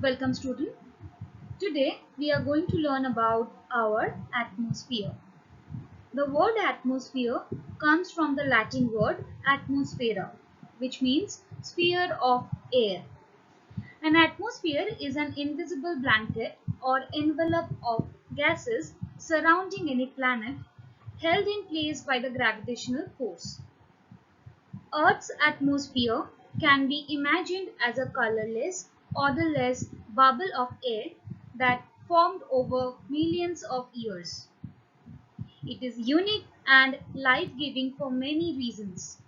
Welcome student. Today we are going to learn about our atmosphere. The word atmosphere comes from the Latin word atmosphera, which means sphere of air. An atmosphere is an invisible blanket or envelope of gases surrounding any planet held in place by the gravitational force. Earth's atmosphere can be imagined as a colorless, odorless bubble of air that formed over millions of years. It is unique and life-giving for many reasons.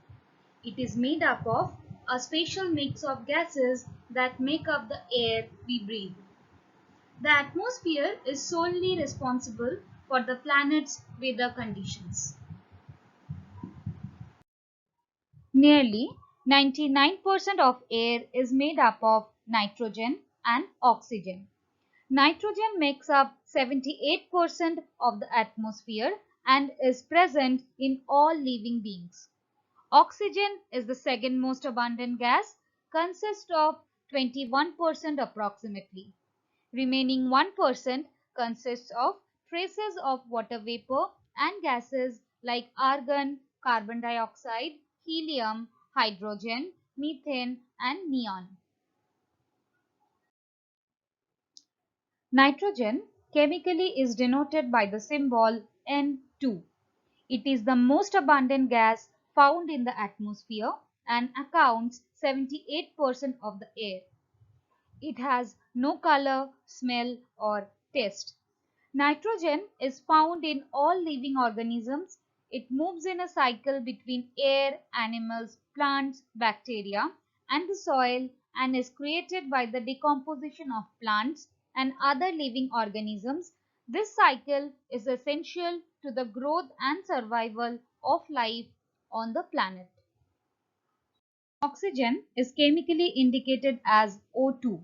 It is made up of a special mix of gases that make up the air we breathe. The atmosphere is solely responsible for the planet's weather conditions. Nearly 99% of air is made up of nitrogen and oxygen. Nitrogen makes up 78% of the atmosphere and is present in all living beings. Oxygen is the second most abundant gas, consists of 21% approximately. Remaining 1% consists of traces of water vapor and gases like argon, carbon dioxide, helium, hydrogen, methane, and neon. Nitrogen chemically is denoted by the symbol N2. It is the most abundant gas found in the atmosphere and accounts 78% of the air. It has no color, smell, or taste. Nitrogen is found in all living organisms. It moves in a cycle between air, animals, plants, bacteria, and the soil and is created by the decomposition of plants and other living organisms. This cycle is essential to the growth and survival of life on the planet. Oxygen is chemically indicated as O2.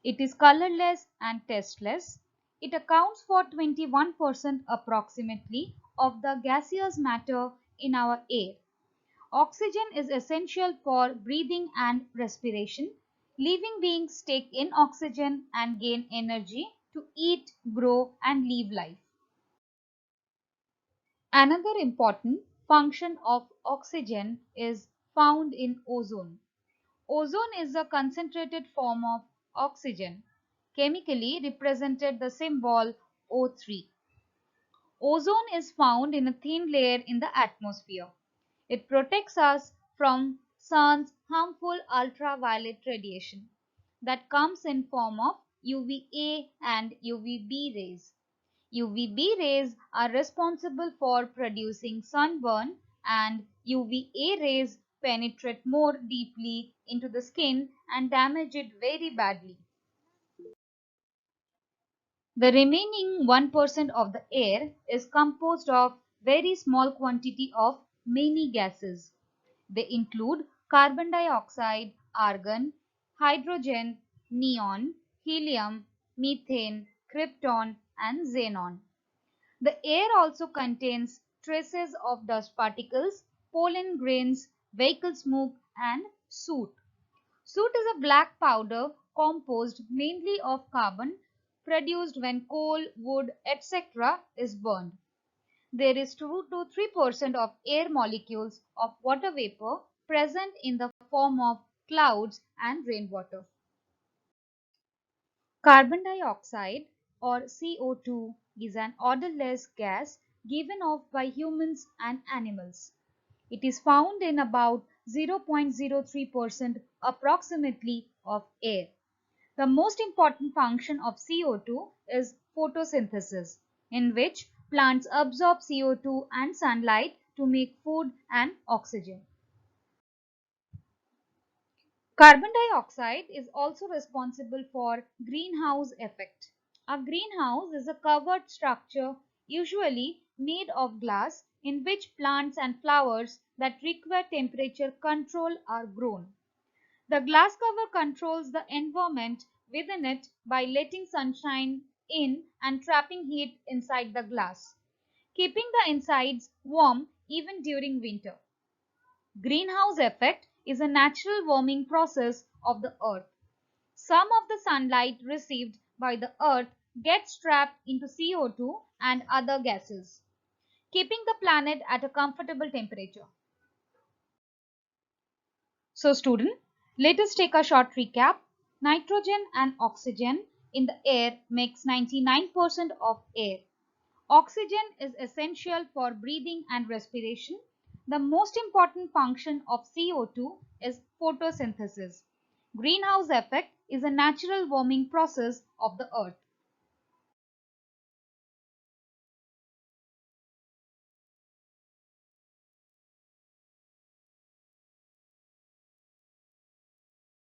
It is colorless and tasteless. It accounts for 21% approximately of the gaseous matter in our air. Oxygen is essential for breathing and respiration. Living beings take in oxygen and gain energy to eat, grow, and live life. Another important function of oxygen is found in ozone. Ozone is a concentrated form of oxygen, chemically represented the symbol O3. Ozone is found in a thin layer in the atmosphere. It protects us from sun's harmful ultraviolet radiation that comes in form of UVA and UVB rays. UVB rays are responsible for producing sunburn and UVA rays penetrate more deeply into the skin and damage it very badly. The remaining 1% of the air is composed of very small quantity of many gases. They include carbon dioxide, argon, hydrogen, neon, helium, methane, krypton, and xenon. The air also contains traces of dust particles, pollen grains, vehicle smoke, and soot. Soot is a black powder composed mainly of carbon produced when coal, wood, etc. is burned. There is 2 to 3% of air molecules of water vapor present in the form of clouds and rainwater. Carbon dioxide or CO2 is an odorless gas given off by humans and animals. It is found in about 0.03% approximately of air. The most important function of CO2 is photosynthesis, in which plants absorb CO2 and sunlight to make food and oxygen. Carbon dioxide is also responsible for greenhouse effect. A greenhouse is a covered structure usually made of glass in which plants and flowers that require temperature control are grown. The glass cover controls the environment within it by letting sunshine in and trapping heat inside the glass, keeping the insides warm even during winter. Greenhouse effect is a natural warming process of the earth. some of the sunlight received by the earth gets trapped into CO2 and other gases, keeping the planet at a comfortable temperature. So student, let us take a short recap. Nitrogen and oxygen in the air makes 99% of air. Oxygen is essential for breathing and respiration. The most important function of CO2 is photosynthesis. Greenhouse effect is a natural warming process of the earth.